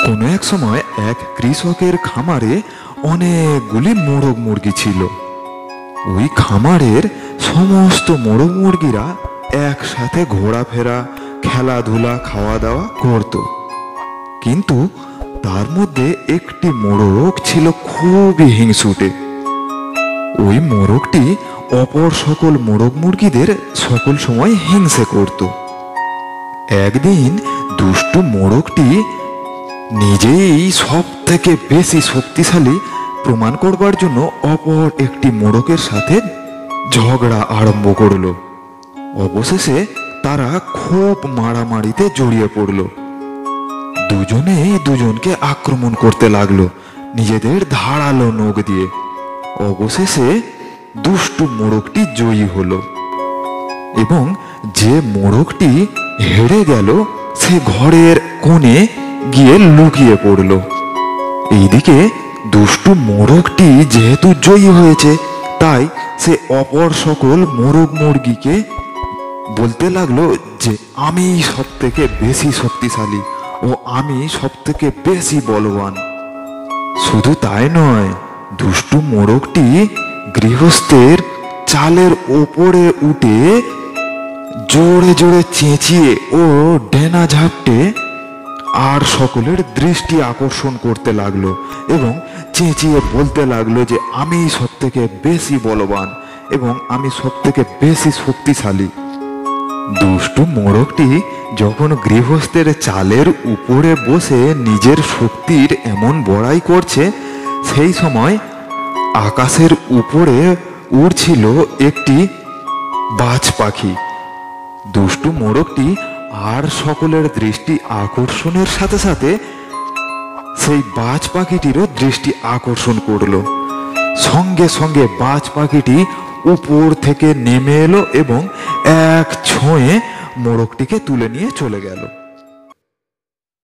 কোনো এক সময় এক কৃষকের খামারে অনেকগুলি মোরগ মুরগি ছিল। ওই খামারের সমস্ত মোরগ মুরগিরা একসাথে ঘোরাফেরা, খেলাধুলা, খাওয়া দাওয়া করত। কিন্তু তার মধ্যে একটি মোরগ ছিল খুবই হিংসুটে। ওই মোরগটি অপর সকল মোরগ মুরগিদের সকল সময় হিংসে করত। একদিন দুষ্টু মোরগটি নিজেই সব থেকে বেশি শক্তিশালী প্রমাণ করবার জন্য অপর একটি মোরগের সাথে ঝগড়া আরম্ভ করল। অবশেষে তারা খুব মারামারিতে জড়িয়ে পড়ল। দুজনে দুজনকে আক্রমণ করতে লাগলো নিজেদের ধারালো নখ দিয়ে। অবশেষে দুষ্টু মোরগটি জয়ী হলো এবং যে মোরগটি হেরে গেল সে ঘরের কোণে গিয়ে লুকিয়ে পড়ল। এইদিকে দুষ্টু মোরগটি যেহেতু জয়ী হয়েছে, তাই সে অপর সকল মোরগ মুরগিকে বলতে লাগলো যে আমি সব থেকে বেশি শক্তিশালী ও আমি সব থেকে বেশি বলবান। শুধু তাই নয়, দুষ্টু মোরগটি গৃহস্থের চালের ওপরে উঠে জোরে জোরে চেঁচিয়ে ও ডেনা ঝাপটে আর সকলের দৃষ্টি আকর্ষণ করতে লাগলো এবং চেঁচিয়ে বলতে লাগলো যে আমি সব থেকে বেশি বলবান এবং আমি সব থেকে বেশি শক্তিশালী। দুষ্টু মোরগটি যখন গৃহস্থের চালের উপরে বসে নিজের শক্তির এমন বড়াই করছে, সেই সময় আকাশের উপরে উড়ছিল একটি বাজ পাখি। দুষ্টু মোরগটি আর সকলের দৃষ্টি আকর্ষণের সাথে সাথে সেই বাজ পাখিটিরও দৃষ্টি আকর্ষণ করলো। সঙ্গে সঙ্গে বাজ পাখিটি উপর থেকে নেমে এলো এবং এক ছোঁয়ে মোরগটিকে তুলে নিয়ে চলে গেল।